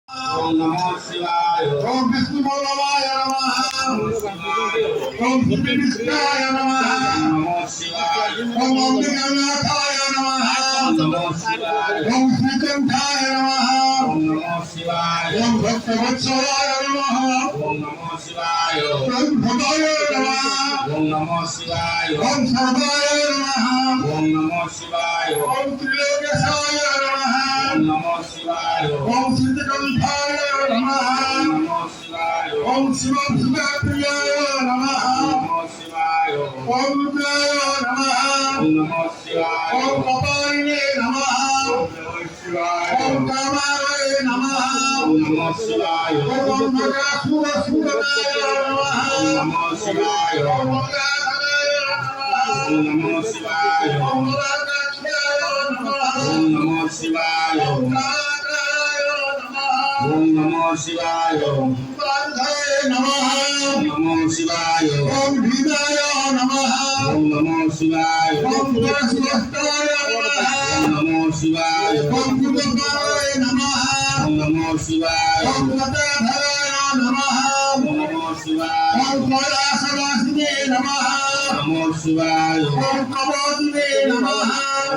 ओम नमो शिवाय ओम विष्णु बल्लभाय नमः ओम विष्णुनाय नमः नमो शिवाय ओम अम्बिकानाथाय नमः नमो शिवाय ओम श्रीकंठाय नमः ओम नमो शिवाय ओम भक्तवत्सलाय नमः ओम नमो शिवाय ओम भवाय नमः ओम नमो शिवाय ओम सर्वाय नमः ओम नमो शिवाय ओम त्रिलोकेशाय नमः ओम नमो शिवाय ओम श्रीकंठाय नमः नमो शिवाय ओम शिवप्रियाय नमः नमो शिवाय ओम रुद्राय नमः नमो शिवाय ओम कपालिने नमः ओम कामाय नमः नमो शिवाय ओम नगासुरसुराय नमः नमो शिवाय ओम गंगाधराय नमः नमो शिवाय ओम रागाक्षाय नमः नमो शिवाय ओम कालाय नमः ओम नमो शिवाय ओम बांधाय नमः नमो शिवाय ओम भीमाय नमः ओम नमो शिवाय ओम पुरस्ताय नमः नमो शिवाय ओम गुरुदेवाय नमः ओम नमो शिवाय ओम गदाधराय नमः नमो शिवाय ओम कैलासवासिने नमः नमो शिवाय ओम कमोदिने नमः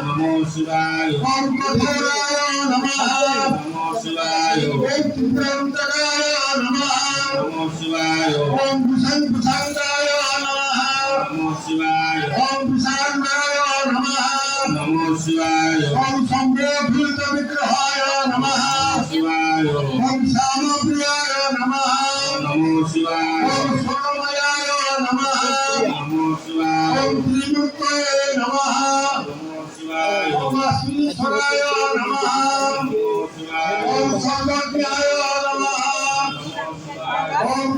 नमो शिवाय ओम कठोराय नमः नमो शिवाय ओम त्रिपुरांतकाय नमः नमो शिवाय ओम भूषंगाय नमः नमो शिवाय ओम विशालाय नमः नमो शिवाय ओम संवेदभूत विग्रहाय नमः शिवाय ओम श्यामप्रियाय नमः नमो शिवाय ओम सोमयाय नमः नमो शिवाय ओम त्रिमुक्ताय नमः नमो शिवाय ओम अश्विनीश्वराय नमः नमो शिवाय ओम सर्वज्ञाय नमः नमो शिवाय ओम